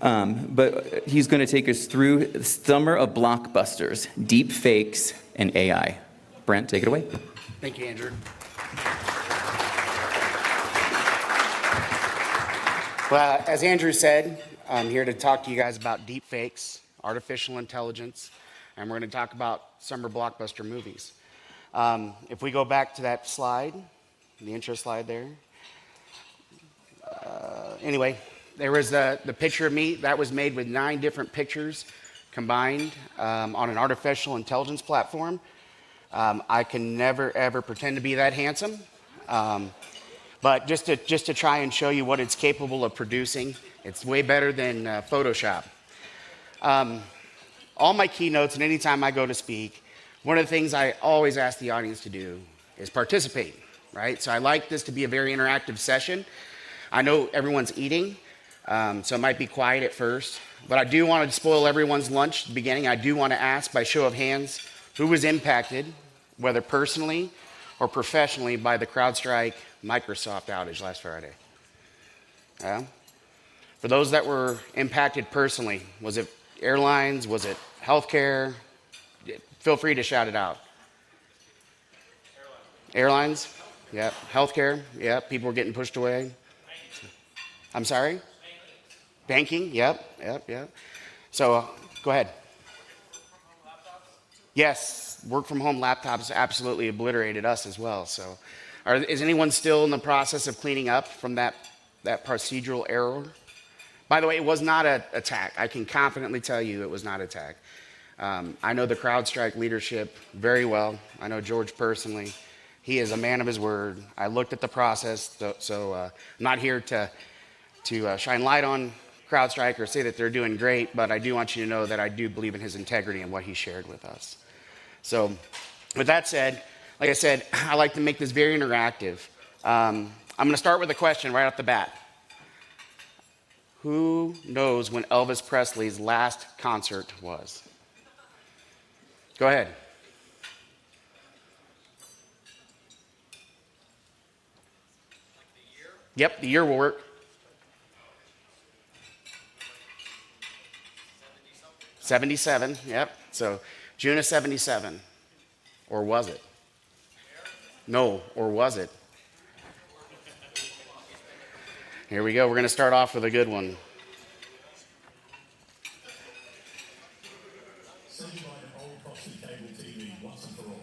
But he's going to take us through the summer of blockbusters, deep fakes, and AI. Brent, take it away. Thank you, Andrew. Well, as Andrew said, I'm here to talk to you guys about deep fakes, artificial intelligence, and we're going to talk about summer blockbuster movies. If we go back to that slide, the intro slide there. Anyway, there was the picture of me. That was made with 9 different pictures combined on an artificial intelligence platform. I can never, ever pretend to be that handsome. But just to try and show you what it's capable of producing, it's way better than Photoshop. All my keynotes and anytime I go to speak, one of the things I always ask the audience to do is participate, right? So I like this to be a very interactive session. I know everyone's eating, so it might be quiet at first, but I do want to spoil everyone's lunch at the beginning. I do want to ask by show of hands, who was impacted, whether personally or professionally, by the CrowdStrike Microsoft outage last Friday? Yeah? For those that were impacted personally, was it airlines? Was it healthcare? Feel free to shout it out. Airlines? Yeah. Healthcare? Yeah. People were getting pushed away. I'm sorry? Banking? Yep. So go ahead. Yes, work from home laptops absolutely obliterated us as well. So is anyone still in the process of cleaning up from that procedural error? By the way, it was not an attack. I can confidently tell you it was not an attack. I know the CrowdStrike leadership very well. I know George personally. He is a man of his word. I looked at the process, so I'm not here to shine light on CrowdStrike or say that they're doing great, but I do want you to know that I do believe in his integrity and what he shared with us. So with that said, like I said, I like to make this very interactive. I'm going to start with a question right off the bat. Who knows when Elvis Presley's last concert was? Go ahead. Like the year? Yep, the year will work. 77, yep. So June of 77. Or was it? No, or was it? Here we go. We're going to start off with a good one. Say goodbye to old costly cable TV once and for all.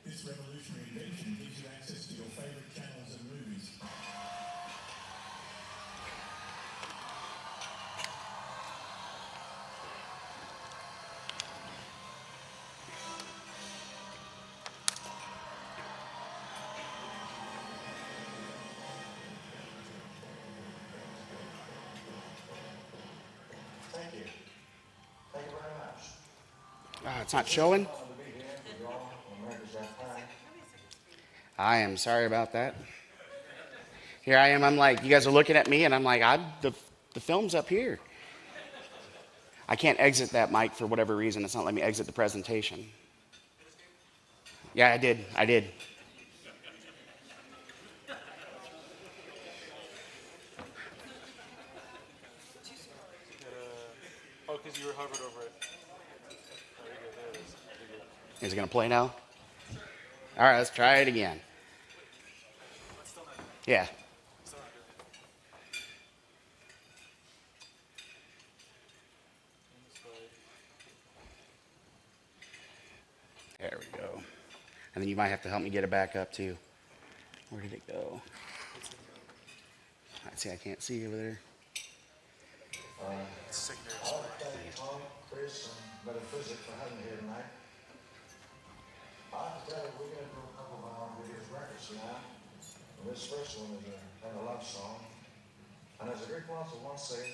This revolutionary invention gives you access to your favorite channels and movies. Thank you. Thank you very much. It's not showing? I am sorry about that. Here I am. I'm like, you guys are looking at me, and I'm like, the film's up here. I can't exit that mic for whatever reason. It's not letting me exit the presentation. Yeah, I did. Oh, because you were hovered over it. There it is. Is it going to play now? All right, let's try it again. Yeah. There we go. And then you might have to help me get it back up too. Where did it go? I can't see over there. Tom, Chris, and Metaphysics for having me here tonight. I have to tell you, we're going to do a couple of our biggest records now. And this first one is a love song. And as a Greek philosopher once said,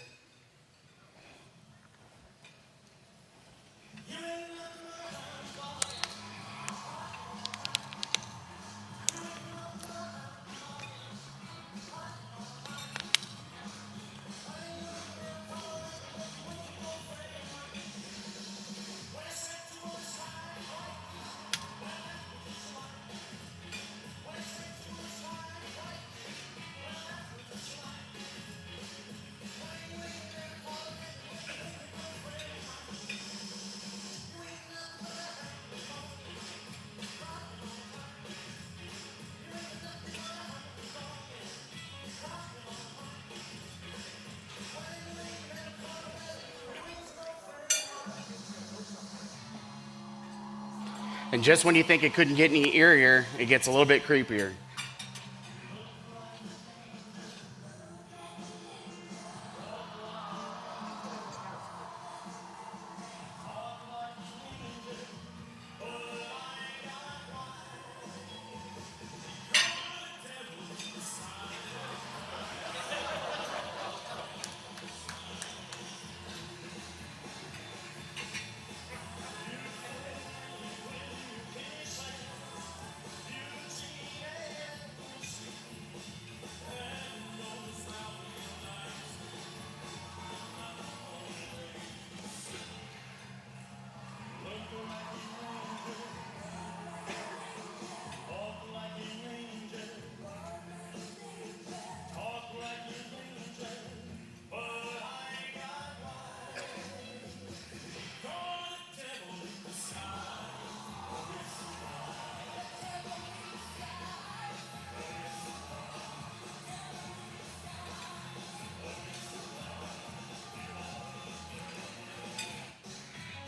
And just when you think it couldn't get any eerier, it gets a little bit creepier.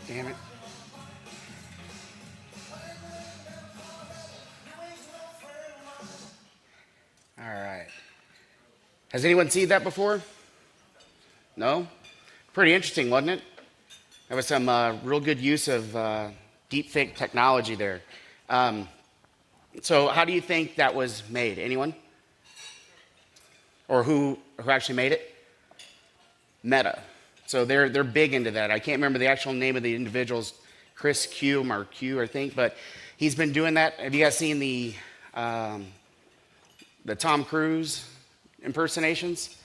Damn it. All right. Has anyone seen that before? No? Pretty interesting, wasn't it? There was some real good use of deepfake technology there. So how do you think that was made? Anyone? Or who actually made it? Meta. So they're big into that. I can't remember the actual name of the individuals, Chris Q, I think, but he's been doing that. Have you guys seen the Tom Cruise impersonations?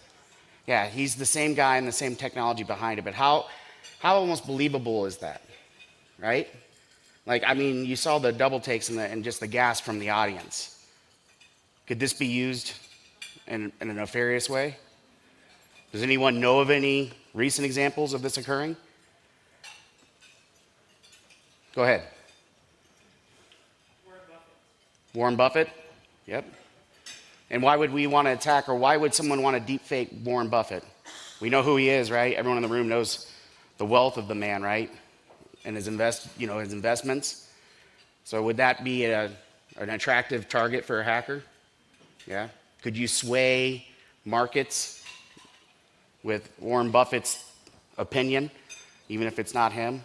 Yeah, he's the same guy and the same technology behind it. But how almost believable is that, right? Like, I mean, you saw the double takes and just the gasp from the audience. Could this be used in a nefarious way? Does anyone know of any recent examples of this occurring? Go ahead. Warren Buffett? Yep. And why would we want to attack, or why would someone want to deepfake Warren Buffett? We know who he is, right? Everyone in the room knows the wealth of the man, right? And his investments. So would that be an attractive target for a hacker? Yeah. Could you sway markets with Warren Buffett's opinion, even if it's not him,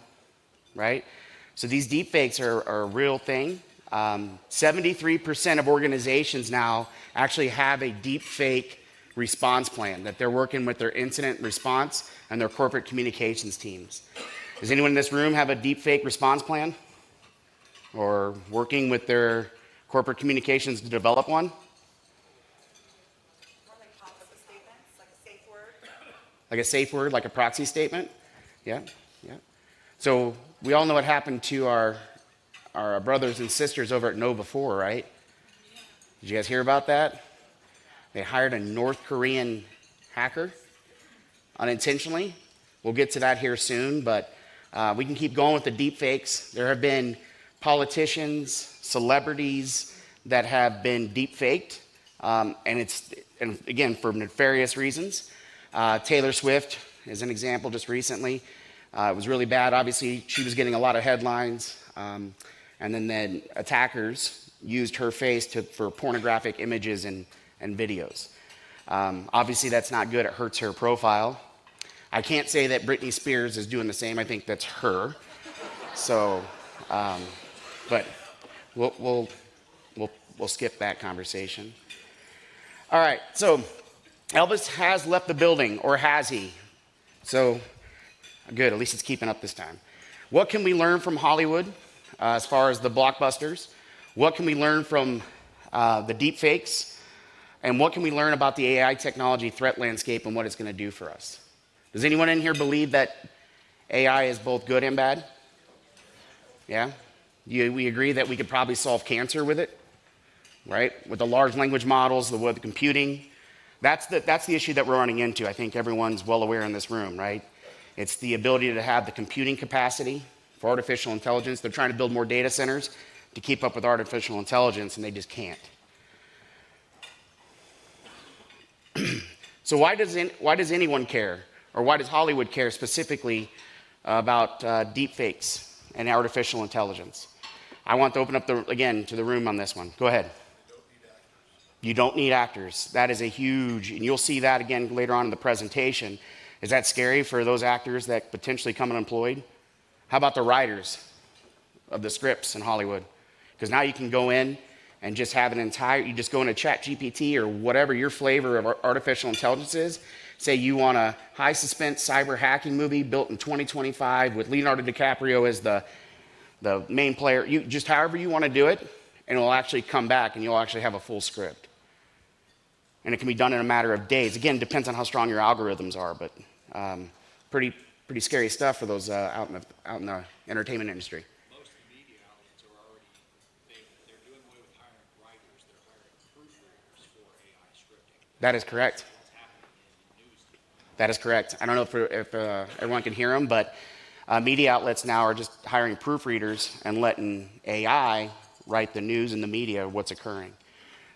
right? So these deepfakes are a real thing. 73% of organizations now actually have a deepfake response plan that they're working with their incident response and their corporate communications teams. Does anyone in this room have a deepfake response plan? Or working with their corporate communications to develop one? Like a safe word, like a proxy statement? Yeah, yeah. So we all know what happened to our brothers and sisters over at Nova4, right? Did you guys hear about that? They hired a North Korean hacker unintentionally. We'll get to that here soon, but we can keep going with the deep fakes. There have been politicians, celebrities that have been deep faked, and again, for nefarious reasons. Taylor Swift is an example just recently. It was really bad. Obviously, she was getting a lot of headlines, and then attackers used her face for pornographic images and videos. Obviously, that's not good. It hurts her profile. I can't say that Britney Spears is doing the same. I think that's her. So, but we'll skip that conversation. All right. So Elvis has left the building, or has he? So good. At least it's keeping up this time. What can we learn from Hollywood as far as the blockbusters? What can we learn from the deep fakes? And what can we learn about the AI technology threat landscape and what it's going to do for us? Does anyone in here believe that AI is both good and bad? Yeah? We agree that we could probably solve cancer with it, right? With the large language models, with the computing. That's the issue that we're running into. I think everyone's well aware in this room, right? It's the ability to have the computing capacity for artificial intelligence. They're trying to build more data centers to keep up with artificial intelligence, and they just can't. So why does anyone care, or why does Hollywood care specifically about deepfakes and artificial intelligence? I want to open up again to the room on this one. Go ahead. You don't need actors. That is a huge, and you'll see that again later on in the presentation. Is that scary for those actors that potentially come unemployed? How about the writers of the scripts in Hollywood? Because now you can go in and just have you just go into ChatGPT or whatever your flavor of artificial intelligence is. Say you want a high suspense cyber hacking movie built in 2025 with Leonardo DiCaprio as the main player. You just however you want to do it, and it will actually come back and you'll actually have a full script. And it can be done in a matter of days. Again, depends on how strong your algorithms are, but pretty scary stuff for those out in the entertainment industry. Most of the media outlets are already, they're doing away with hiring writers, they're hiring proofreaders for AI scripting. That is correct. That's happening in news. That is correct. I don't know if everyone can hear them, but media outlets now are just hiring proofreaders and letting AI write the news and the media, what's occurring.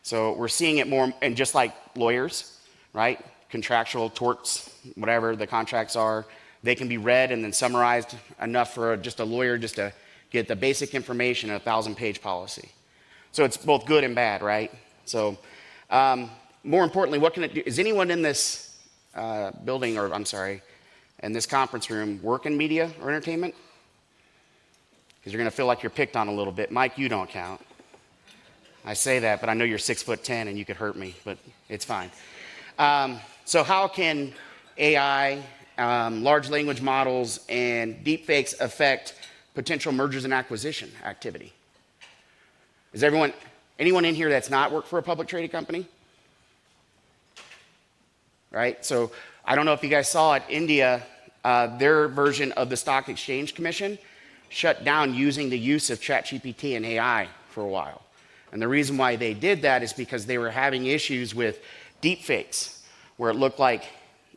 So we're seeing it more, and just like lawyers, right? Contractual torts, whatever the contracts are, they can be read and then summarized enough for just a lawyer just to get the basic information in a 1,000-page policy. So it's both good and bad, right? So more importantly, what can it do? Is anyone in this building, or I'm sorry, in this conference room work in media or entertainment? Because you're going to feel like you're picked on a little bit. Mike, you don't count. I say that, but I know you're 6'10" and you could hurt me, but it's fine. So how can AI, large language models, and deepfakes affect potential mergers and acquisition activity? Is anyone in here that's not worked for a public traded company? Right? So I don't know if you guys saw it, India, their version of the Stock Exchange Commission shut down using the use of ChatGPT and AI for a while. And the reason why they did that is because they were having issues with deepfakes, where it looked like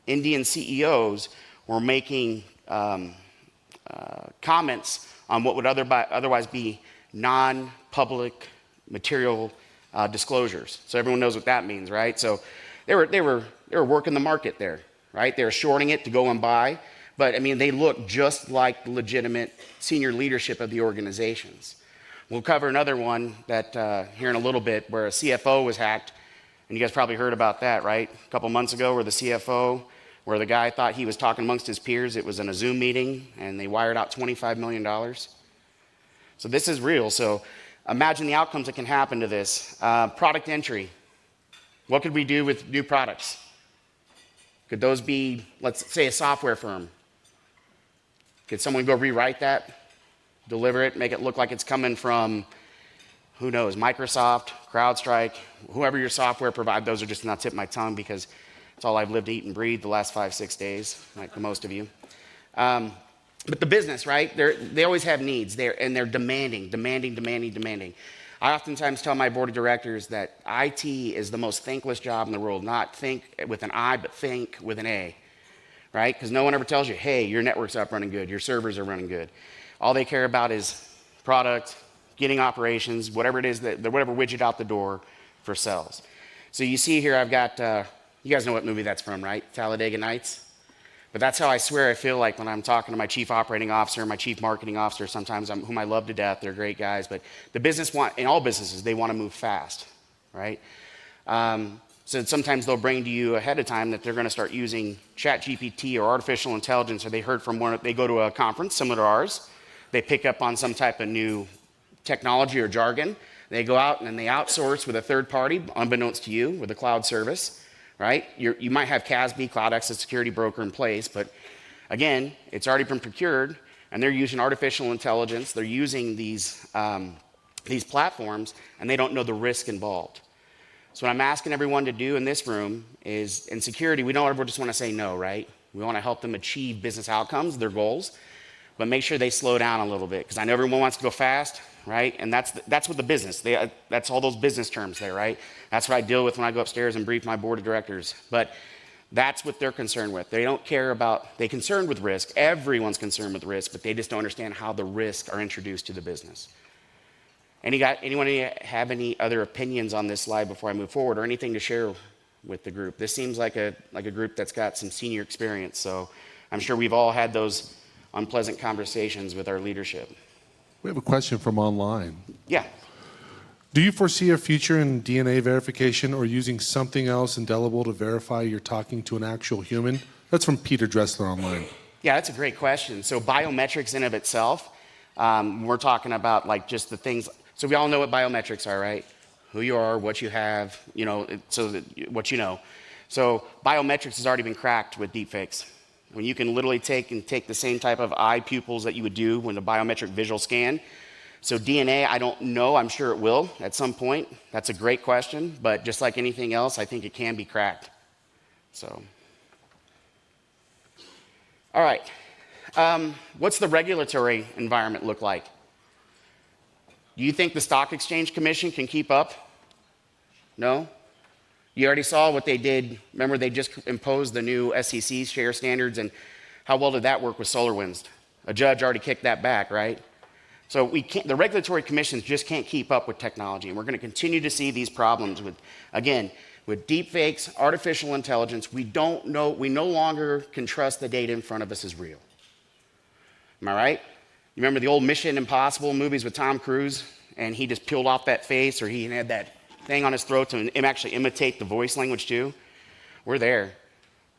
Indian CEOs were making comments on what would otherwise be non-public material disclosures. So everyone knows what that means, right? So they were working the market there, right? They were shorting it to go and buy. But I mean, they look just like the legitimate senior leadership of the organizations. We'll cover another one that here in a little bit where a CFO was hacked. And you guys probably heard about that, right? A couple months ago where the CFO, where the guy thought he was talking amongst his peers. It was in a Zoom meeting and they wired out $25 million. So this is real. So imagine the outcomes that can happen to this. Product entry. What could we do with new products? Could those be, let's say, a software firm? Could someone go rewrite that? Deliver it, make it look like it's coming from, who knows, Microsoft, CrowdStrike, whoever your software provider. Those are just not tip of my tongue because it's all I've lived, eat, and breathe the last 5-6 days, like the most of you. But the business, right? They always have needs, and they're demanding. I oftentimes tell my board of directors that IT is the most thankless job in the world. Not think with an I, but think with an A, right? Because no one ever tells you, hey, your network's up running good, your servers are running good. All they care about is product, getting operations, whatever it is, whatever widget out the door for sales. So you see here I've got, you guys know what movie that's from, right? Talladega Nights. But that's how I swear I feel like when I'm talking to my chief operating officer, my chief marketing officer, sometimes whom I love to death. They're great guys. But the business in all businesses, they want to move fast, right? So sometimes they'll bring to you ahead of time that they're going to start using ChatGPT or artificial intelligence, or they heard from they go to a conference similar to ours. They pick up on some type of new technology or jargon. They go out and then they outsource with a third party, unbeknownst to you, with a cloud service, right? You might have CASB, Cloud Access Security Broker, in place, but again, it's already been procured, and they're using artificial intelligence. They're using these platforms, and they don't know the risk involved. So what I'm asking everyone to do in this room is, in security, we don't ever just want to say no, right? We want to help them achieve business outcomes, their goals, but make sure they slow down a little bit, because I know everyone wants to go fast, right? And that's what the business, that's all those business terms there, right? That's what I deal with when I go upstairs and brief my board of directors. But that's what they're concerned with. They don't care about, they're concerned with risk. Everyone's concerned with risk, but they just don't understand how the risks are introduced to the business. Anyone have any other opinions on this slide before I move forward, or anything to share with the group? This seems like a group that's got some senior experience, so I'm sure we've all had those unpleasant conversations with our leadership. We have a question from online. Yeah. Do you foresee a future in DNA verification or using something else indelible to verify you're talking to an actual human? That's from Peter Dressler online. Yeah, that's a great question. So biometrics in of itself, we're talking about like just the things. So we all know what biometrics are, right? Who you are, what you have, you know, what you know. So biometrics has already been cracked with deepfakes. When you can literally take the same type of eye pupils that you would do when a biometric visual scan. So DNA, I don't know. I'm sure it will at some point. That's a great question. But just like anything else, I think it can be cracked. So, all right. What's the regulatory environment look like? Do you think the Stock Exchange Commission can keep up? No? You already saw what they did. Remember, they just imposed the new SEC share standards, and how well did that work with SolarWinds? A judge already kicked that back, right? So the regulatory commissions just can't keep up with technology, and we're going to continue to see these problems with, again, with deepfakes, artificial intelligence. We no longer can trust the data in front of us is real. Am I right? You remember the old Mission Impossible movies with Tom Cruise, and he just peeled off that face, or he had that thing on his throat to actually imitate the voice language too? We're there.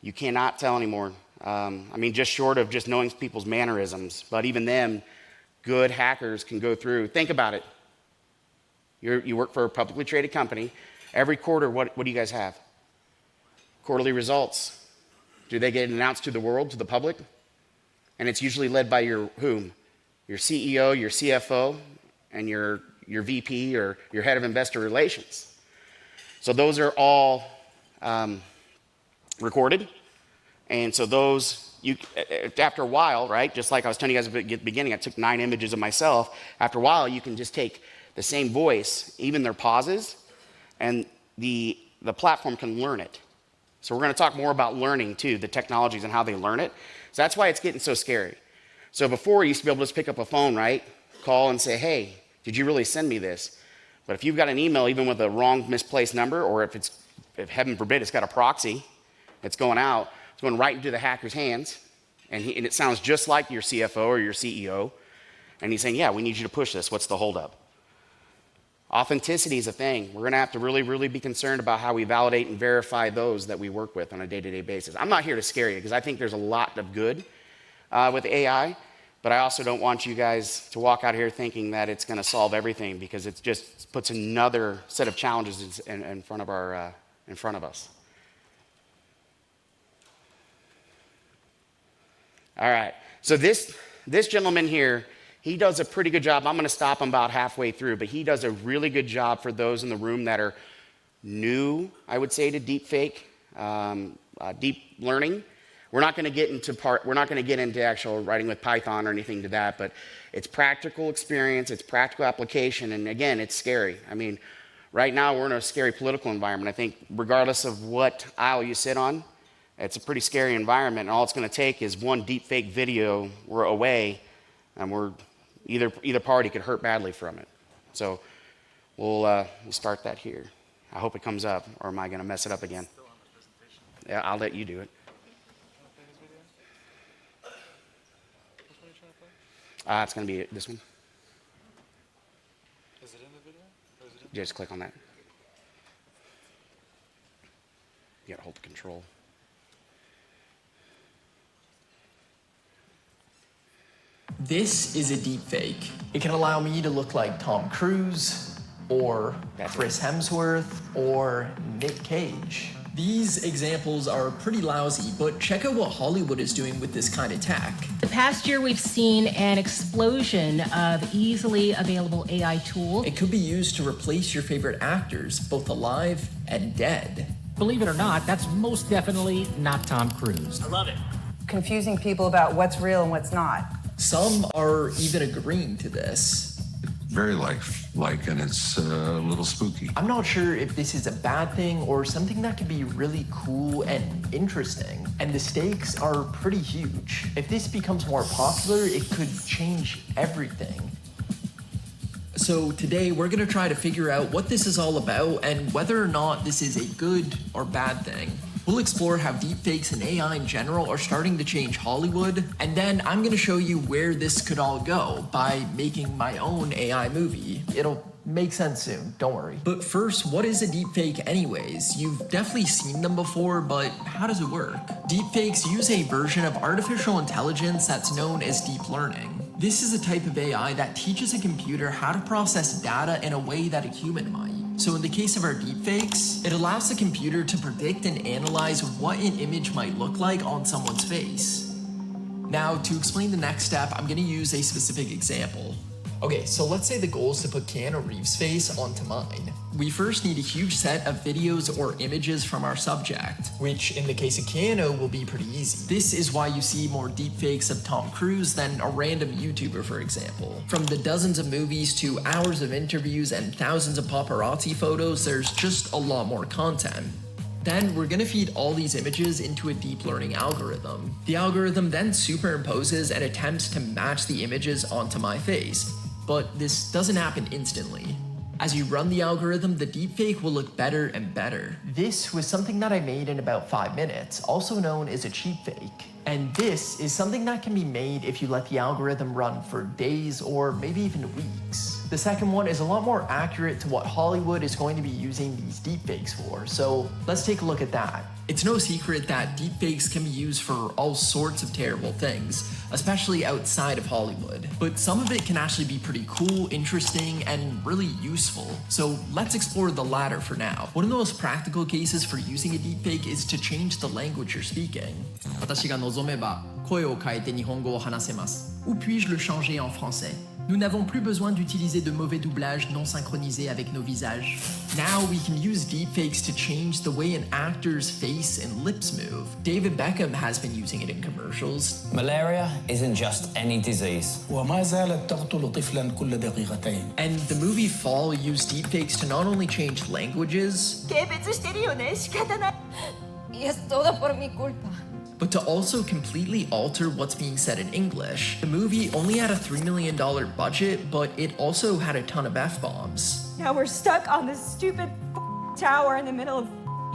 You cannot tell anymore. I mean, just short of just knowing people's mannerisms, but even them, good hackers can go through. Think about it. You work for a publicly traded company. Every quarter, what do you guys have? Quarterly results. Do they get announced to the world, to the public? And it's usually led by your whom? Your CEO, your CFO, and your VP or your head of investor relations. So those are all recorded. And so those, after a while, right, just like I was telling you guys at the beginning, I took 9 images of myself. After a while, you can just take the same voice, even their pauses, and the platform can learn it. So we're going to talk more about learning, too, the technologies and how they learn it. So that's why it's getting so scary. So before, you used to be able to just pick up a phone, right, call and say, hey, did you really send me this? But if you've got an email, even with a wrong, misplaced number, or if heaven forbid, it's got a proxy, it's going out, it's going right into the hacker's hands, and it sounds just like your CFO or your CEO, and he's saying, yeah, we need you to push this. What's the holdup? Authenticity is a thing. We're going to have to really, really be concerned about how we validate and verify those that we work with on a day-to-day basis. I'm not here to scare you, because I think there's a lot of good with AI, but I also don't want you guys to walk out here thinking that it's going to solve everything, because it just puts another set of challenges in front of us. All right. So this gentleman here, he does a pretty good job. I'm going to stop him about halfway through, but he does a really good job for those in the room that are new, I would say, to deepfake, deep learning. We're not going to get into actual writing with Python or anything to that, but it's practical experience, it's practical application, and again, it's scary. I mean, right now we're in a scary political environment. I think regardless of what aisle you sit on, it's a pretty scary environment, and all it's going to take is one deepfake video away, and either party could hurt badly from it. So we'll start that here. I hope it comes up, or am I going to mess it up again? Yeah, I'll let you do it. It's going to be this one. Is it in the video? Or is it in Just click on that. You got to hold the control. This is a deep fake. It can allow me to look like Tom Cruise, or Chris Hemsworth, or Nick Cage. These examples are pretty lousy, but check out what Hollywood is doing with this kind of tech. The past year, we've seen an explosion of easily available AI tools. It could be used to replace your favorite actors, both alive and dead. Believe it or not, that's most definitely not Tom Cruise. I love it. Confusing people about what's real and what's not. Some are even agreeing to this. Very lifelike, and it's a little spooky. I'm not sure if this is a bad thing or something that could be really cool and interesting. And the stakes are pretty huge. If this becomes more popular, it could change everything. So today we're gonna try to figure out what this is all about and whether or not this is a good or bad thing. We'll explore how deepfakes and AI in general are starting to change Hollywood, and then I'm gonna show you where this could all go by making my own AI movie. It'll make sense soon, don't worry. But first, what is a deepfake anyways? You've definitely seen them before, but how does it work? Deepfakes use a version of artificial intelligence that's known as deep learning. This is a type of AI that teaches a computer how to process data in a way that a human might. So in the case of our deepfakes, it allows the computer to predict and analyze what an image might look like on someone's face. Now, to explain the next step, I'm gonna use a specific example. Okay, so let's say the goal is to put Keanu Reeves' face onto mine. We first need a huge set of videos or images from our subject, which in the case of Keanu will be pretty easy. This is why you see more deepfakes of Tom Cruise than a random YouTuber, for example. From the dozens of movies to hours of interviews and thousands of paparazzi photos, there's just a lot more content. Then we're gonna feed all these images into a deep learning algorithm. The algorithm then superimposes and attempts to match the images onto my face. But this doesn't happen instantly. As you run the algorithm, the deepfake will look better and better. This was something that I made in about 5 minutes, also known as a cheap fake. And this is something that can be made if you let the algorithm run for days or maybe even weeks. The second one is a lot more accurate to what Hollywood is going to be using these deepfakes for, so let's take a look at that. It's no secret that deepfakes can be used for all sorts of terrible things, especially outside of Hollywood. But some of it can actually be pretty cool, interesting, and really useful. So let's explore the latter for now. One of the most practical cases for using a deepfake is to change the language you're speaking. 私が望めば声を変えて日本語を話せます。Ou puis-je le changer en français? Nous n'avons plus besoin d'utiliser de mauvais doublages non synchronisés avec nos visages. Now we can use deepfakes to change the way an actor's face and lips move. David Beckham has been using it in commercials. Malaria isn't just any disease. وما زالت تقتل طفلا كل دقيقتين. And the movie Fall used deepfakes to not only change languages, 軽蔑してるよね、仕方ない。いや、todo por mi culpa. but to also completely alter what's being said in English. The movie only had a $3 million budget, but it also had a ton of F-bombs. Now we're stuck on this stupid tower in the middle of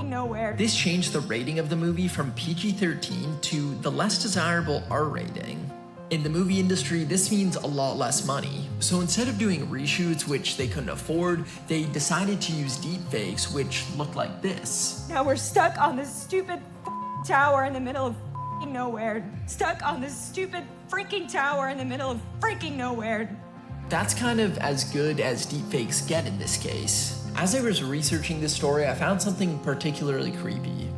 nowhere. This changed the rating of the movie from PG-13 to the less desirable R rating. In the movie industry, this means a lot less money. So instead of doing reshoots, which they couldn't afford, they decided to use deepfakes, which looked like this. Now we're stuck on this stupid tower in the middle of nowhere. Stuck on this stupid freaking tower in the middle of freaking nowhere. That's kind of as good as deepfakes get in this case. As I was researching this story, I found something particularly creepy.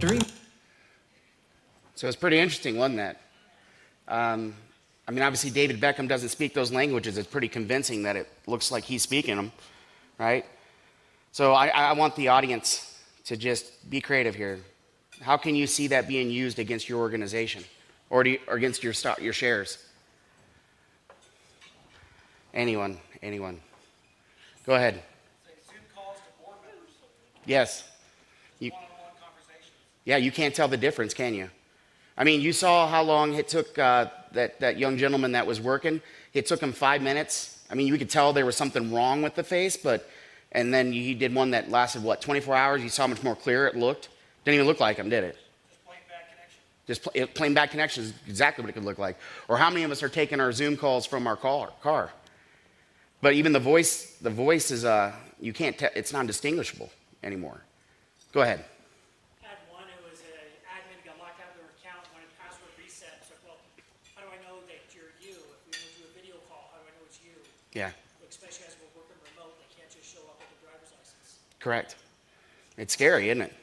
So it's pretty interesting, wasn't that? I mean, obviously David Beckham doesn't speak those languages. It's pretty convincing that it looks like he's speaking them, right? So I want the audience to just be creative here. How can you see that being used against your organization or against your shares? Anyone? Go ahead. Zoom calls to board members. Yes. One-on-one conversations. Yeah, you can't tell the difference, can you? I mean, you saw how long it took that young gentleman that was working. It took him 5 minutes. I mean, you could tell there was something wrong with the face, and then he did one that lasted, 24 hours? You saw how much more clear it looked? Didn't even look like him, did it? Just plain bad connection. Plain bad connection is exactly what it could look like. Or how many of us are taking our Zoom calls from our car? But even the voice is, you can't tell, it's not distinguishable anymore. Go ahead. I had one who was an admin who got locked out of their account, wanted password reset. It's like, well, how do I know that you're you? If we do a video call, how do I know it's you? Yeah. Especially as we're working remote, they can't just show up with a driver's license. Correct. It's scary, isn't it?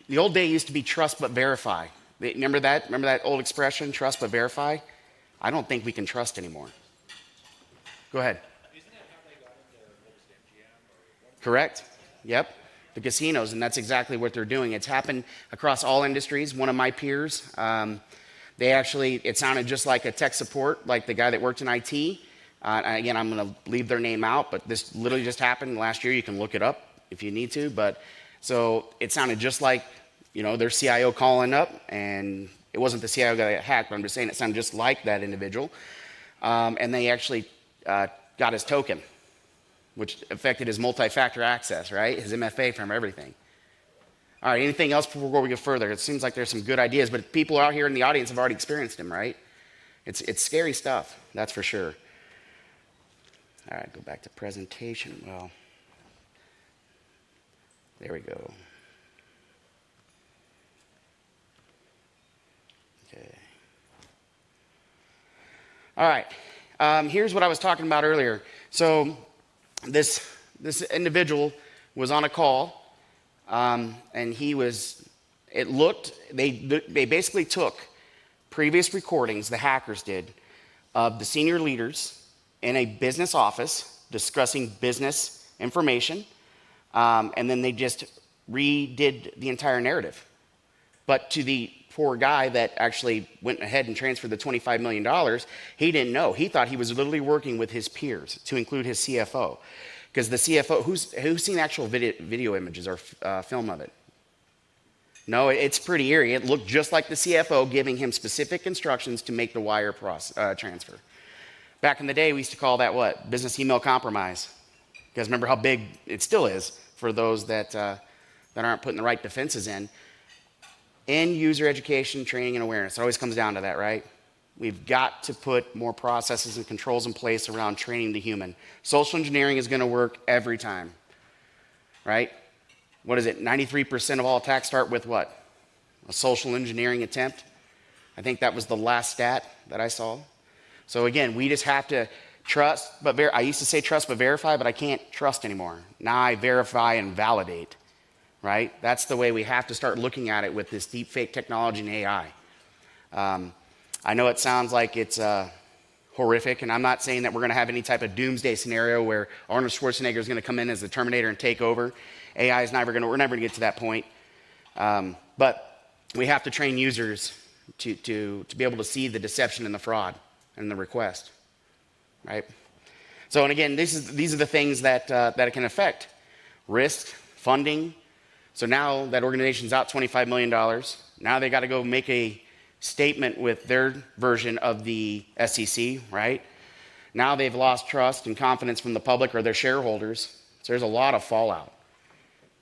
The old day used to be trust but verify. Remember that? Remember that old expression, trust but verify? I don't think we can trust anymore. Go ahead. Isn't that how they got into MGM? Correct. Yep. The casinos, and that's exactly what they're doing. It's happened across all industries. One of my peers, it sounded just like a tech support, like the guy that worked in IT. Again, I'm going to leave their name out, but this literally just happened last year. You can look it up if you need to. But so it sounded just like, their CIO calling up, and it wasn't the CIO guy that hacked, but I'm just saying it sounded just like that individual. And they actually got his token, which affected his multi-factor access, right? His MFA from everything. All right, anything else before we go further? It seems like there's some good ideas, but people out here in the audience have already experienced them, right? It's scary stuff, that's for sure. All right, go back to presentation. Well, there we go. Okay. All right, here's what I was talking about earlier. So this individual was on a call, and they basically took previous recordings, the hackers did, of the senior leaders in a business office discussing business information, and then they just redid the entire narrative. But to the poor guy that actually went ahead and transferred the $25 million, he didn't know. He thought he was literally working with his peers, to include his CFO. Because the CFO, who's seen actual video images or film of it? No, it's pretty eerie. It looked just like the CFO giving him specific instructions to make the wire transfer. Back in the day, we used to call that what? Business email compromise. You guys remember how big it still is for those that aren't putting the right defenses in. End user education, training, and awareness. It always comes down to that, right? We've got to put more processes and controls in place around training the human. Social engineering is going to work every time, right? What is it? 93% of all attacks start with what? A social engineering attempt. I think that was the last stat that I saw. So again, we just have to trust, I used to say trust but verify, but I can't trust anymore. Now I verify and validate, right? That's the way we have to start looking at it with this deep fake technology and AI. I know it sounds like it's horrific, and I'm not saying that we're going to have any type of doomsday scenario where Arnold Schwarzenegger is going to come in as the Terminator and take over. AI is we're never going to get to that point. But we have to train users to be able to see the deception and the fraud and the request, right? So, and again, these are the things that it can affect. Risk, funding. So now that organization's out $25 million, now they got to go make a statement with their version of the SEC, right? Now they've lost trust and confidence from the public or their shareholders. So there's a lot of fallout,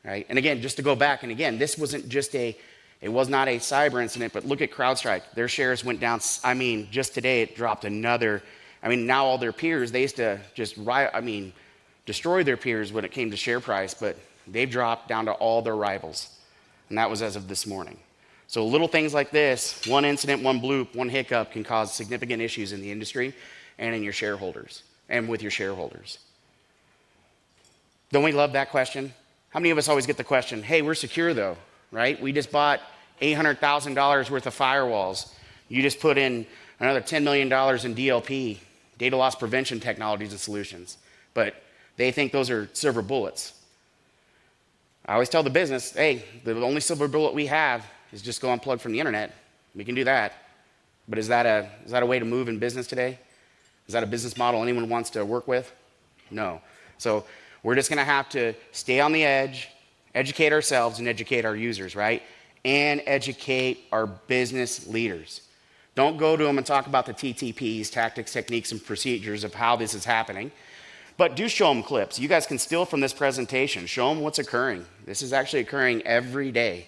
right? And again, just to go back, and again, this wasn't just it was not a cyber incident, but look at CrowdStrike. Their shares went down. I mean, just today it dropped another. I mean, now all their peers, they used to just destroy their peers when it came to share price, but they've dropped down to all their rivals. And that was as of this morning. So little things like this, one incident, one bloop, one hiccup can cause significant issues in the industry and in your shareholders and with your shareholders. Don't we love that question? How many of us always get the question, hey, we're secure though, right? We just bought $800,000 worth of firewalls. You just put in another $10 million in DLP, data loss prevention technologies and solutions. But they think those are silver bullets. I always tell the business, hey, the only silver bullet we have is just go unplug from the internet. We can do that. But is that a way to move in business today? Is that a business model anyone wants to work with? No. So we're just going to have to stay on the edge, educate ourselves and educate our users, right? And educate our business leaders. Don't go to them and talk about the TTPs, tactics, techniques, and procedures of how this is happening. But do show them clips. You guys can steal from this presentation. Show them what's occurring. This is actually occurring every day.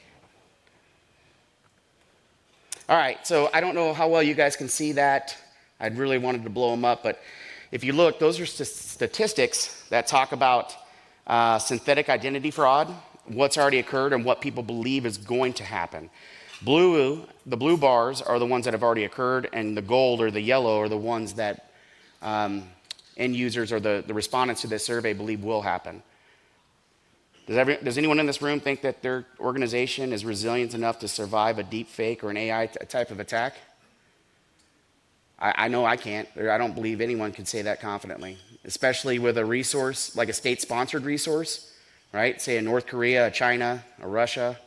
All right, so I don't know how well you guys can see that. I'd really wanted to blow them up, but if you look, those are statistics that talk about synthetic identity fraud, what's already occurred, and what people believe is going to happen. The blue bars are the ones that have already occurred, and the gold or the yellow are the ones that end users or the respondents to this survey believe will happen. Does anyone in this room think that their organization is resilient enough to survive a deep fake or an AI type of attack? I know I can't. I don't believe anyone can say that confidently, especially with a resource, like a state-sponsored resource, right? Say a North Korea, a China, a Russia.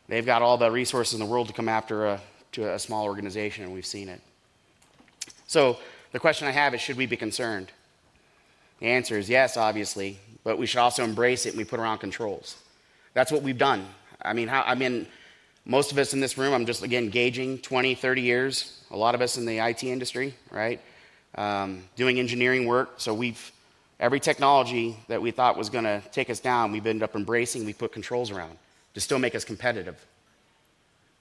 They've got all the resources in the world to come after a small organization, and we've seen it. So the question I have is, should we be concerned? The answer is yes, obviously, but we should also embrace it and we put around controls. That's what we've done. I mean, most of us in this room, I'm just, again, gauging 20, 30 years, a lot of us in the IT industry, right? Doing engineering work. So every technology that we thought was going to take us down, we've ended up embracing, we put controls around to still make us competitive.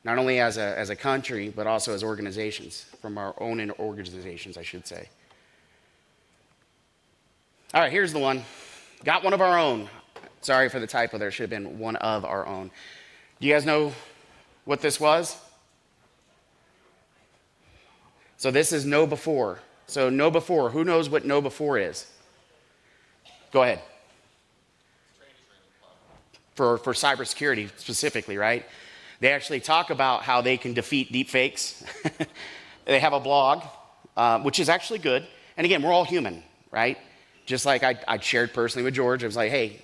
Not only as a country, but also as organizations, from our own organizations, I should say. All right, here's the one. Got one of our own. Sorry for the typo there. Should have been one of our own. Do you guys know what this was? So this is know before. So know before. Who knows what know before is? Go ahead. For cybersecurity specifically, right? They actually talk about how they can defeat deepfakes. They have a blog, which is actually good. And again, we're all human, right? Just like I shared personally with George, I was like, hey,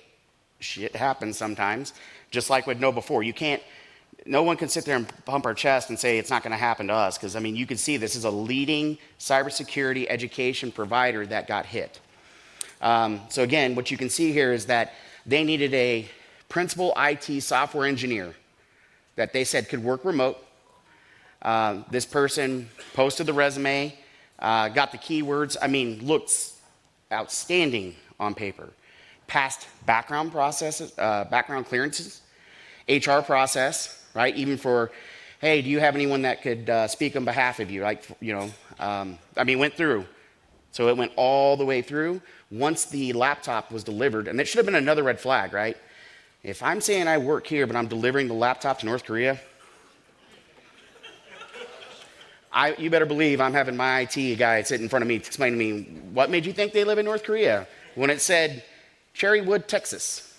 shit happens sometimes. Just like with know before. No one can sit there and pump our chest and say it's not going to happen to us. Because, I mean, you can see this is a leading cybersecurity education provider that got hit. So again, what you can see here is that they needed a principal IT software engineer that they said could work remote. This person posted the resume, got the keywords. I mean, looks outstanding on paper. Passed background processes, background clearances, HR process, right? Even for, hey, do you have anyone that could speak on behalf of you? Like, went through. So it went all the way through. Once the laptop was delivered, and it should have been another red flag, right? If I'm saying I work here, but I'm delivering the laptop to North Korea, you better believe I'm having my IT guy sit in front of me explain to me, what made you think they live in North Korea? When it said Cherrywood, Texas.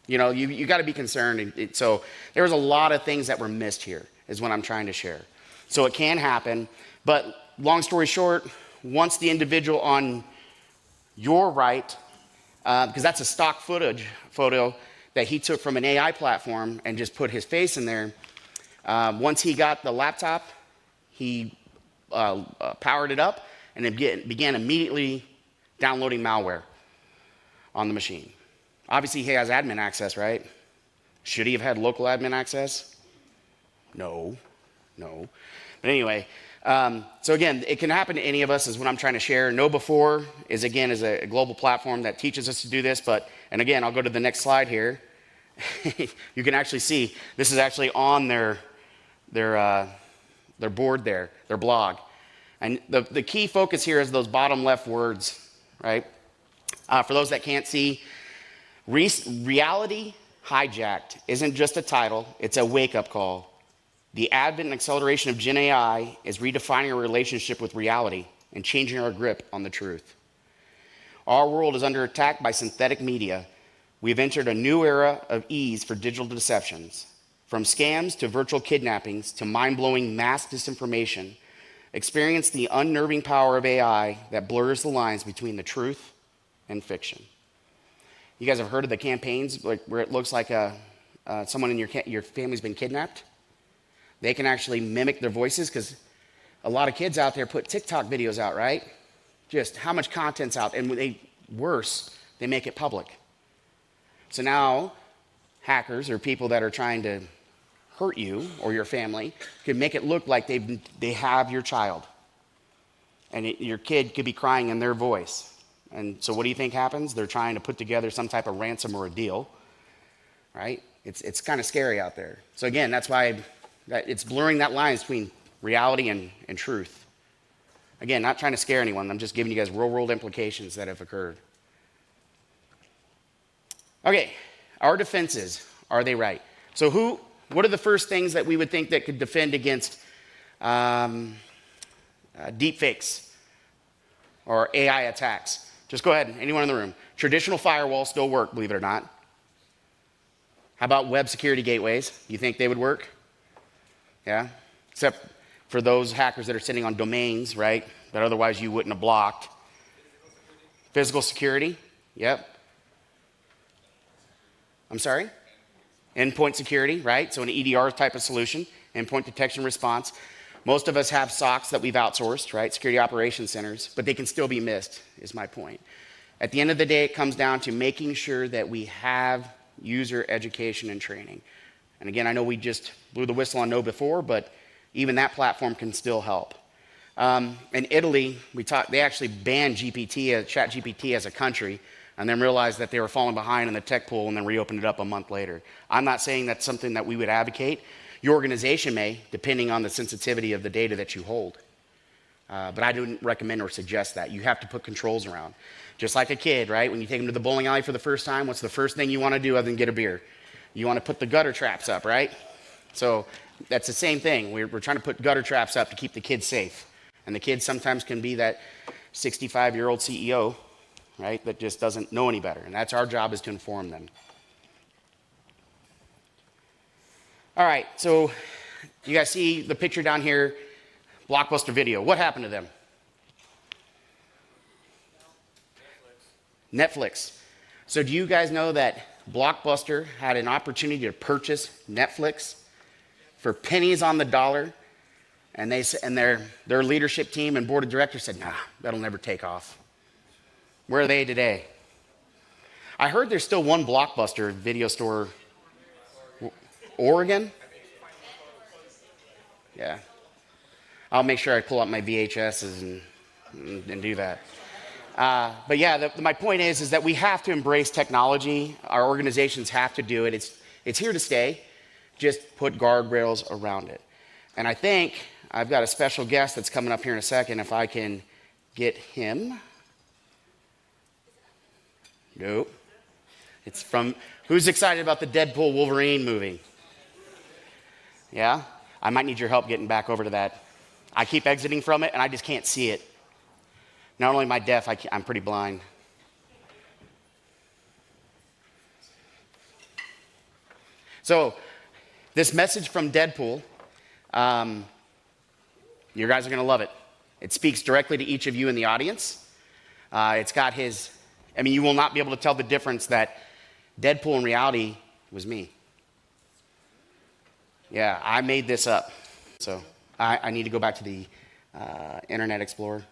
You got to be concerned. So there was a lot of things that were missed here, is what I'm trying to share. So it can happen. But long story short, once the individual on your right, because that's a stock photo that he took from an AI platform and just put his face in there. Once he got the laptop, he powered it up and then began immediately downloading malware on the machine. Obviously, he has admin access, right? Should he have had local admin access? No. But anyway, so again, it can happen to any of us is what I'm trying to share. Know before is a global platform that teaches us to do this. And again, I'll go to the next slide here. You can actually see this is actually on their board there, their blog. And the key focus here is those bottom left words, right? For those that can't see, reality hijacked isn't just a title, it's a wake-up call. The advent and acceleration of Gen AI is redefining our relationship with reality and changing our grip on the truth. Our world is under attack by synthetic media. We've entered a new era of ease for digital deceptions. From scams to virtual kidnappings to mind-blowing mass disinformation, experience the unnerving power of AI that blurs the lines between the truth and fiction. You guys have heard of the campaigns where it looks like someone in your family's been kidnapped? They can actually mimic their voices because a lot of kids out there put TikTok videos out, right? Just how much content's out, and they make it public. So now hackers or people that are trying to hurt you or your family can make it look like they have your child. And your kid could be crying in their voice. And so what do you think happens? They're trying to put together some type of ransom or a deal, right? It's kind of scary out there. So again, that's why it's blurring that line between reality and truth. Again, not trying to scare anyone. I'm just giving you guys real-world implications that have occurred. Okay, our defenses, are they right? So what are the first things that we would think that could defend against deepfakes or AI attacks? Just go ahead, anyone in the room. Traditional firewalls still work, believe it or not. How about web security gateways? You think they would work? Yeah, except for those hackers that are sitting on domains, right, that otherwise you wouldn't have blocked. Physical security, yep. I'm sorry? Endpoint security, right? So an EDR type of solution, endpoint detection response. Most of us have SOCs that we've outsourced, right? Security operations centers, but they can still be missed, is my point. At the end of the day, it comes down to making sure that we have user education and training. And again, I know we just blew the whistle on know before, but even that platform can still help. In Italy, they actually banned ChatGPT as a country. and then realized that they were falling behind in the tech pool and then reopened it up a month later. I'm not saying that's something that we would advocate. Your organization may, depending on the sensitivity of the data that you hold. But I don't recommend or suggest that. You have to put controls around. Just like a kid, right? When you take them to the bowling alley for the first time, what's the first thing you want to do other than get a beer? You want to put the gutter traps up, right? So that's the same thing. We're trying to put gutter traps up to keep the kids safe. And the kids sometimes can be that 65-year-old CEO, right, that just doesn't know any better. And that's our job, is to inform them. All right, so you guys see the picture down here, Blockbuster Video. What happened to them? Netflix. So do you guys know that Blockbuster had an opportunity to purchase Netflix for pennies on the dollar? And their leadership team and board of directors said, nah, that'll never take off. Where are they today? I heard there's still one Blockbuster video store. Oregon? Yeah. I'll make sure I pull up my VHSs and do that. But yeah, my point is that we have to embrace technology. Our organizations have to do it. It's here to stay. Just put guardrails around it. And I think I've got a special guest that's coming up here in a second. If I can get him. Nope. It's from, who's excited about the Deadpool Wolverine movie? Yeah? I might need your help getting back over to that. I keep exiting from it and I just can't see it. Not only am I deaf, I'm pretty blind. So, this message from Deadpool, you guys are going to love it. It speaks directly to each of you in the audience. It's got you will not be able to tell the difference that Deadpool in reality was me. Yeah, I made this up. So, I need to go back to the Internet Explorer,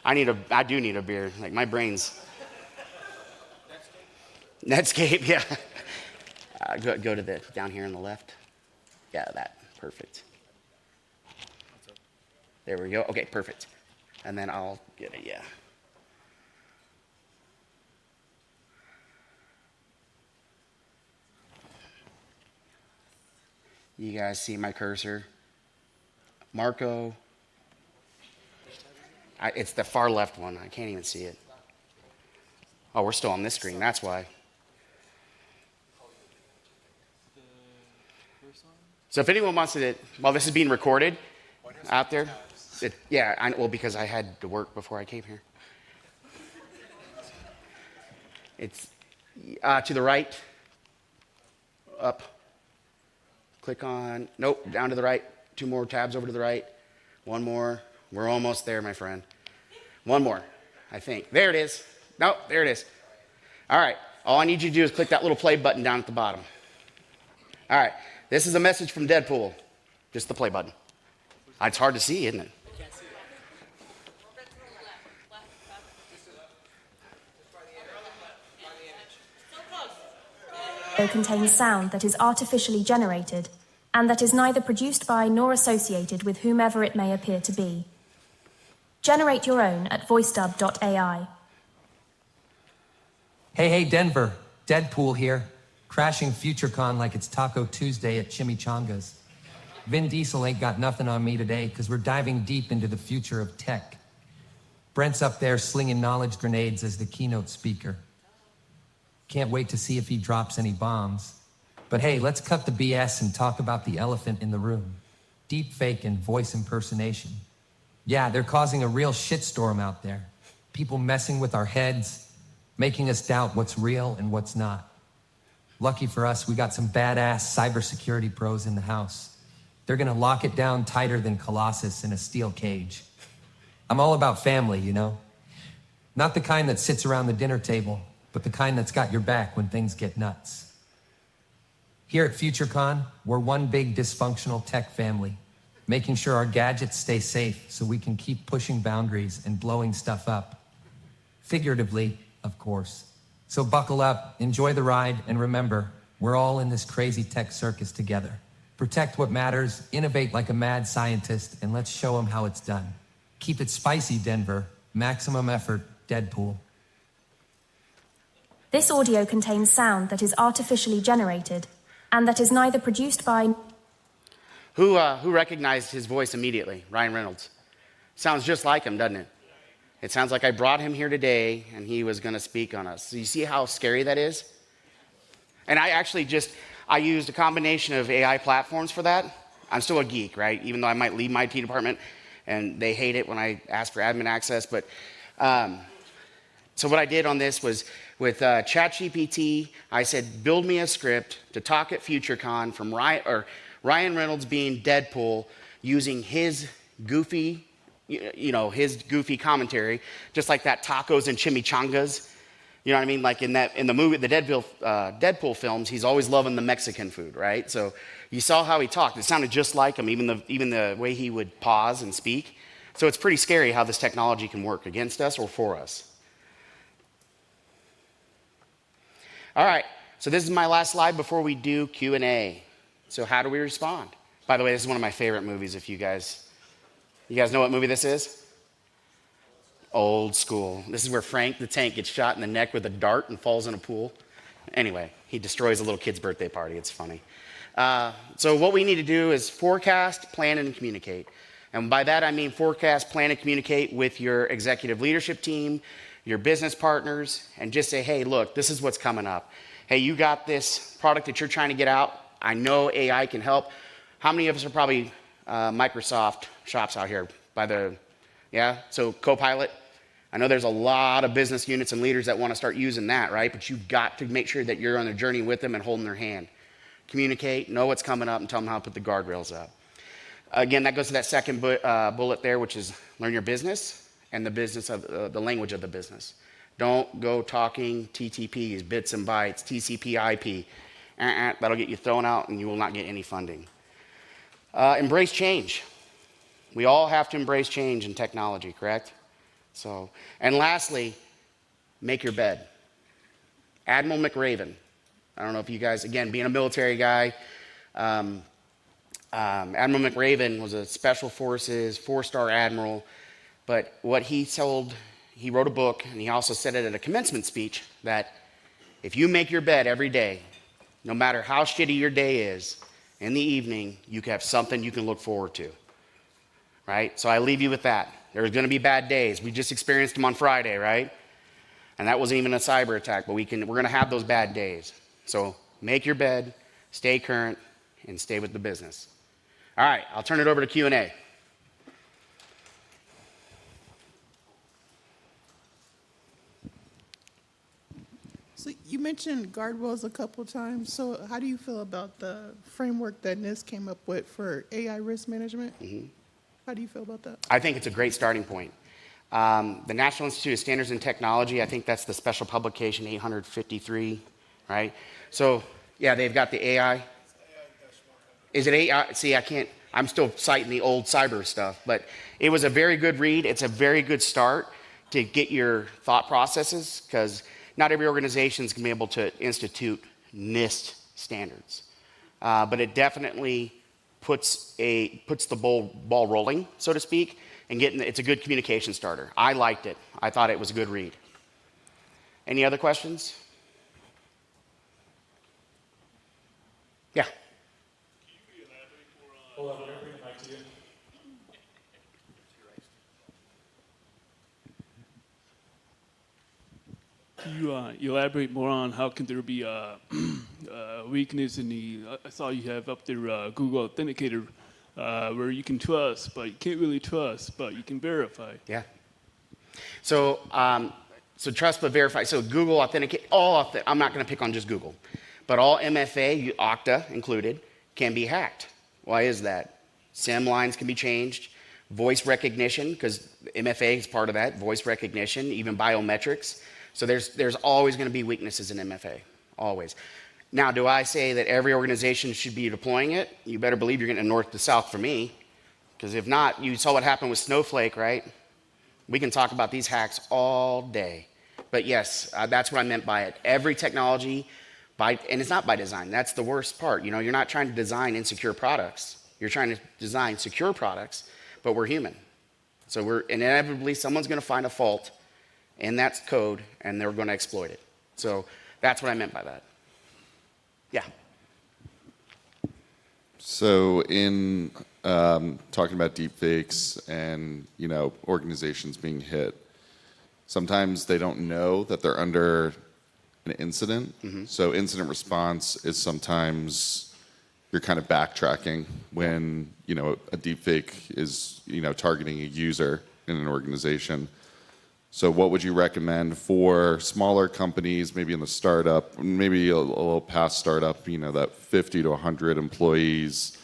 I do need a beer. Like, my brain's... Netscape, yeah. Go to down here on the left. Yeah, that. Perfect. There we go. Okay, perfect. And then I'll get it, yeah. You guys see my cursor? Marco. It's the far left one. I can't even see it. Oh, we're still on this screen. That's why. So if anyone wants to, while this is being recorded out there, because I had to work before I came here. It's to the right, up. Click on, nope, down to the right. 2 more tabs over to the right. 1 more. We're almost there, my friend. 1 more, I think. There it is. Nope, there it is. All right, all I need you to do is click that little play button down at the bottom. All right, this is a message from Deadpool. Just the play button. It's hard to see, isn't it? Contains sound that is artificially generated and that is neither produced by nor associated with whomever it may appear to be. Generate your own at voicedub.ai. Hey, Denver. Deadpool here. Crashing FutureCon like it's Taco Tuesday at Chimichangas. Vin Diesel ain't got nothing on me today because we're diving deep into the future of tech. Brent's up there slinging knowledge grenades as the keynote speaker. Can't wait to see if he drops any bombs. But hey, let's cut the BS and talk about the elephant in the room. Deep fake and voice impersonation. Yeah, they're causing a real shitstorm out there. People messing with our heads, making us doubt what's real and what's not. Lucky for us, we got some badass cybersecurity pros in the house. They're gonna lock it down tighter than Colossus in a steel cage. I'm all about family, you know? Not the kind that sits around the dinner table, but the kind that's got your back when things get nuts. Here at FutureCon, we're one big dysfunctional tech family, making sure our gadgets stay safe so we can keep pushing boundaries and blowing stuff up. Figuratively, of course. So buckle up, enjoy the ride, and remember, we're all in this crazy tech circus together. Protect what matters, innovate like a mad scientist, and let's show them how it's done. Keep it spicy, Denver. Maximum effort, Deadpool. This audio contains sound that is artificially generated and that is neither produced by... Who recognized his voice immediately? Ryan Reynolds. Sounds just like him, doesn't it? It sounds like I brought him here today and he was going to speak on us. So you see how scary that is? And I used a combination of AI platforms for that. I'm still a geek, right? Even though I might leave my IT department and they hate it when I ask for admin access. But so what I did on this was with ChatGPT, I said, build me a script to talk at FutureCon from Ryan Reynolds being Deadpool using his goofy, his goofy commentary, just like that tacos and chimichangas. You know what I mean? Like in the movie, the Deadpool films, he's always loving the Mexican food, right? So you saw how he talked. It sounded just like him, even the way he would pause and speak. So it's pretty scary how this technology can work against us or for us. All right, so this is my last slide before we do Q&A. So how do we respond? By the way, this is one of my favorite movies. If you guys know what movie this is? Old school. This is where Frank the Tank gets shot in the neck with a dart and falls in a pool. Anyway, he destroys a little kid's birthday party. It's funny. So what we need to do is forecast, plan, and communicate. And by that, I mean forecast, plan, and communicate with your executive leadership team, your business partners, and just say, hey, look, this is what's coming up. Hey, you got this product that you're trying to get out. I know AI can help. How many of us are probably Microsoft shops out here? So Copilot. I know there's a lot of business units and leaders that want to start using that, right? But you've got to make sure that you're on the journey with them and holding their hand. Communicate, know what's coming up, and tell them how to put the guardrails up. Again, that goes to that second bullet there, which is learn your business and the business of the language of the business. Don't go talking TTPs, bits and bytes, TCP, IP. That'll get you thrown out and you will not get any funding. Embrace change. We all have to embrace change in technology, correct? So, and lastly, make your bed. Admiral McRaven. I don't know if you guys, again, being a military guy, Admiral McRaven was a special forces, 4-star admiral. But what he wrote a book, and he also said it at a commencement speech, that if you make your bed every day, no matter how shitty your day is, in the evening, you can have something you can look forward to. Right? So I leave you with that. There's going to be bad days. We just experienced them on Friday, right? And that wasn't even a cyber attack, but we're going to have those bad days. So make your bed, stay current, and stay with the business. All right, I'll turn it over to Q&A. So you mentioned guardrails a couple times. So how do you feel about the framework that NIST came up with for AI risk management? Mm-hmm. How do you feel about that? I think it's a great starting point. The National Institute of Standards and Technology, I think that's the special publication 853, right? So, yeah, they've got the AI. Is it AI? See, I'm still citing the old cyber stuff, but it was a very good read. It's a very good start to get your thought processes, because not every organization is going to be able to institute NIST standards. But it definitely puts the ball rolling, so to speak, and it's a good communication starter. I liked it. I thought it was a good read. Any other questions? Yeah. Hold on, we're going to bring it back to you. Can you elaborate more on how can there be weakness in I saw you have up there Google Authenticator where you can trust, but you can't really trust, but you can verify. Yeah. So trust but verify. So Google Authenticate, I'm not going to pick on just Google, but all MFA, Okta included, can be hacked. Why is that? SIM lines can be changed, voice recognition, because MFA is part of that, voice recognition, even biometrics. So there's always going to be weaknesses in MFA, always. Now, do I say that every organization should be deploying it? You better believe you're getting north to south for me, because if not, you saw what happened with Snowflake, right? We can talk about these hacks all day. But yes, that's what I meant by it. Every technology, and it's not by design. That's the worst part. You're not trying to design insecure products. You're trying to design secure products, but we're human. So we're inevitably, someone's going to find a fault in that code, and they're going to exploit it. So that's what I meant by that. Yeah. So in talking about deepfakes and organizations being hit, sometimes they don't know that they're under an incident. So incident response is sometimes you're kind of backtracking when a deepfake is targeting a user in an organization. So what would you recommend for smaller companies, maybe in the startup, maybe a little past startup, that 50 to 100 employees?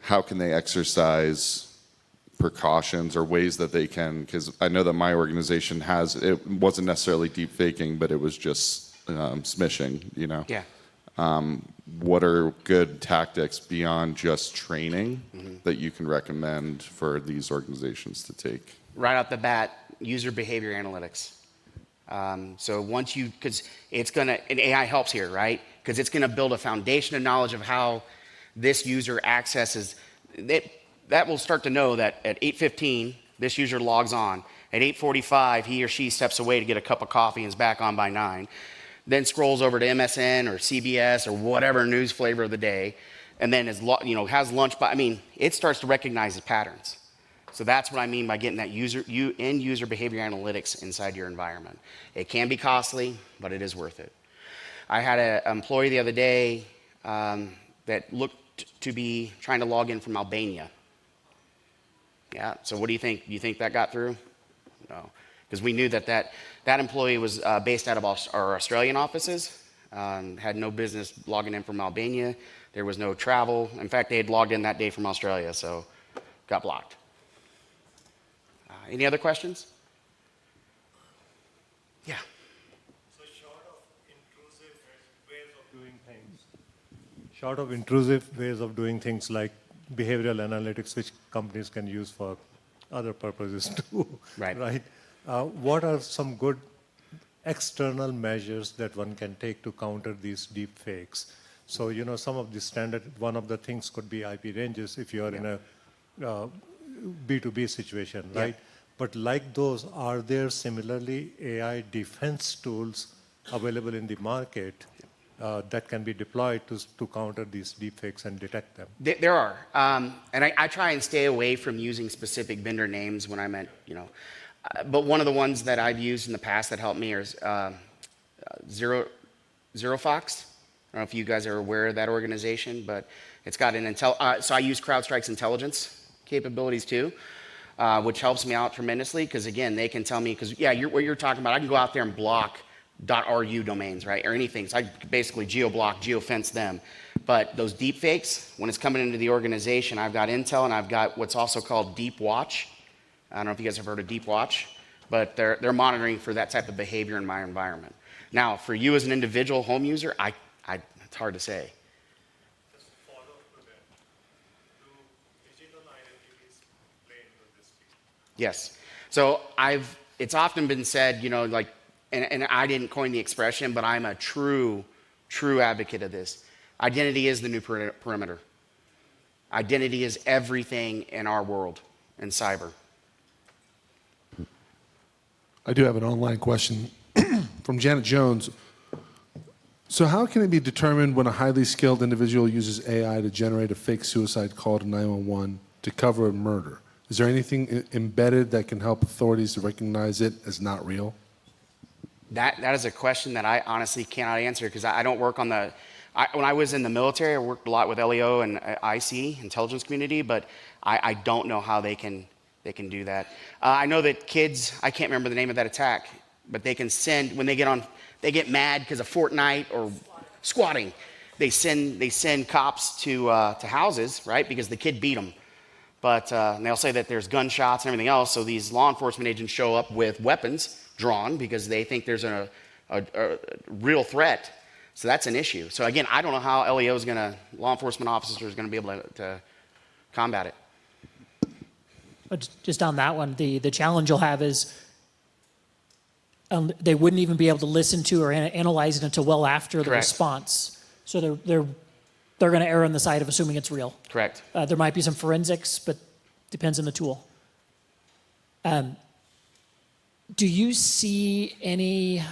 How can they exercise precautions or ways that they can? Because I know that my organization it wasn't necessarily deep faking, but it was just smishing, Yeah. What are good tactics beyond just training that you can recommend for these organizations to take? Right out the bat, user behavior analytics. So once because and AI helps here, right? Because it's going to build a foundation of knowledge of how this user accesses. That will start to know that at 8:15, this user logs on. At 8:45, he or she steps away to get a cup of coffee and is back on by 9. Then scrolls over to MSN or CBS or whatever news flavor of the day, and then has lunch by. It starts to recognize the patterns. So that's what I mean by getting that end user behavior analytics inside your environment. It can be costly, but it is worth it. I had an employee the other day that looked to be trying to log in from Albania. Yeah, so what do you think? Do you think that got through? No, because we knew that employee was based out of our Australian offices, had no business logging in from Albania. There was no travel. In fact, they had logged in that day from Australia, so got blocked. Any other questions? Yeah. So short of intrusive ways of doing things like behavioral analytics, which companies can use for other purposes too, right? What are some good external measures that one can take to counter these deep fakes? So, some of the standard, one of the things could be IP ranges if you are in a B2B situation, right? But like those, are there similarly AI defense tools available in the market that can be deployed to counter these deepfakes and detect them? There are. And I try and stay away from using specific vendor names when I meant, but one of the ones that I've used in the past that helped me is ZeroFox. I don't know if you guys are aware of that organization, but it's got so I use CrowdStrike's intelligence capabilities too, which helps me out tremendously because, again, they can tell me, what you're talking about, I can go out there and block .ru domains, right, or anything. So I basically geo-block, geo-fence them. But those deep fakes, when it's coming into the organization, I've got intel and I've got what's also called Deep Watch. I don't know if you guys have heard of Deep Watch, but they're monitoring for that type of behavior in my environment. Now, for you as an individual home user, it's hard to say. Yes. So it's often been said, and I didn't coin the expression, but I'm a true advocate of this. Identity is the new perimeter. Identity is everything in our world, in cyber. I do have an online question from Janet Jones. So how can it be determined when a highly skilled individual uses AI to generate a fake suicide call to 911 to cover a murder? Is there anything embedded that can help authorities to recognize it as not real? That is a question that I honestly cannot answer because I don't work on when I was in the military, I worked a lot with LEO and IC, intelligence community, but I don't know how they can do that. I know that kids, I can't remember the name of that attack, but they can send, when they get mad because of Fortnite or squatting, they send cops to houses, right, because the kid beat them. But and they'll say that there's gunshots and everything else, so these law enforcement agents show up with weapons drawn because they think there's a real threat. So that's an issue. So again, I don't know how law enforcement officers are going to be able to combat it. But just on that one, the challenge you'll have is they wouldn't even be able to listen to or analyze it until well after the response. So they're going to err on the side of assuming it's real. Correct. There might be some forensics, but depends on the tool. Do you see any? I'm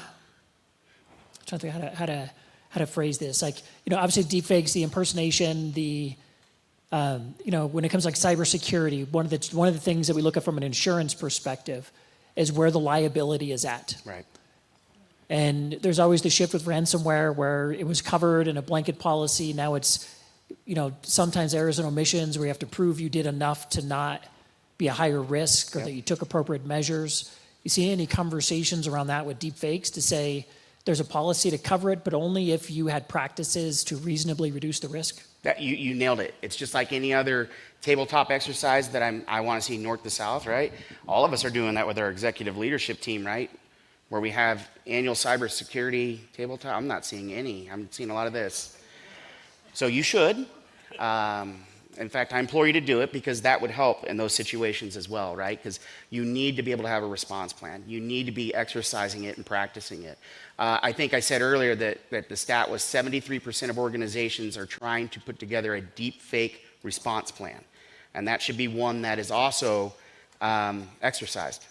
trying to think how to phrase this. Like, obviously deepfakes, the impersonation, the when it comes to like cybersecurity, one of the things that we look at from an insurance perspective is where the liability is at. Right. And there's always the shift with ransomware where it was covered in a blanket policy. Now it's, sometimes errors and omissions where you have to prove you did enough to not be a higher risk or that you took appropriate measures. You see any conversations around that with deepfakes to say there's a policy to cover it, but only if you had practices to reasonably reduce the risk? You nailed it. It's just like any other tabletop exercise that I want to see north to south, right? All of us are doing that with our executive leadership team, right? Where we have annual cybersecurity tabletop. I'm not seeing any. I'm seeing a lot of this. So you should. In fact, I implore you to do it because that would help in those situations as well, right? Because you need to be able to have a response plan. You need to be exercising it and practicing it. I think I said earlier that the stat was 73% of organizations are trying to put together a deep fake response plan. And that should be one that is also exercised.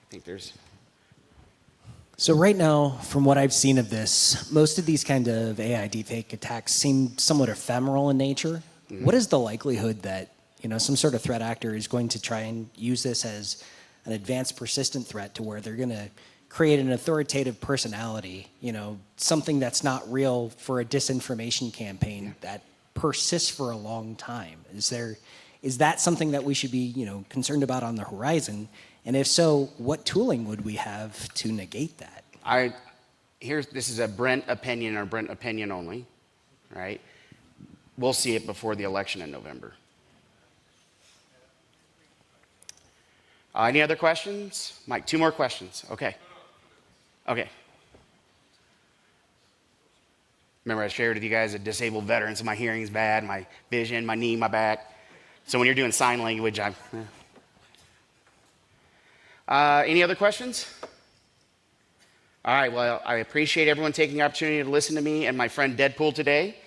I think there's... So right now, from what I've seen of this, most of these kind of AI deepfake attacks seem somewhat ephemeral in nature. Mm-hmm. What is the likelihood that some sort of threat actor is going to try and use this as an advanced persistent threat to where they're going to create an authoritative personality, something that's not real for a disinformation campaign that persists for a long time? Is that something that we should be, concerned about on the horizon? And if so, what tooling would we have to negate that? This is a Brent opinion or Brent opinion only, right? We'll see it before the election in November. Any other questions? Mike, 2 more questions. Okay. Remember I shared with you guys a disabled veteran, so my hearing's bad, my vision, my knee, my back. So when you're doing sign language, any other questions? All right, well, I appreciate everyone taking the opportunity to listen to me and my friend Deadpool today.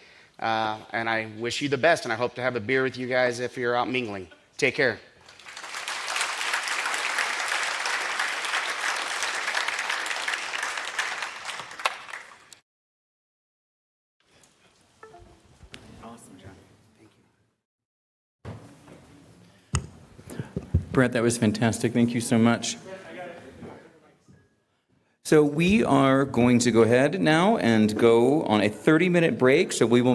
And I wish you the best, and I hope to have a beer with you guys if you're out mingling. Take care. Brent, that was fantastic. Thank you so much. So we are going to go ahead now and go on a 30-minute break. So we will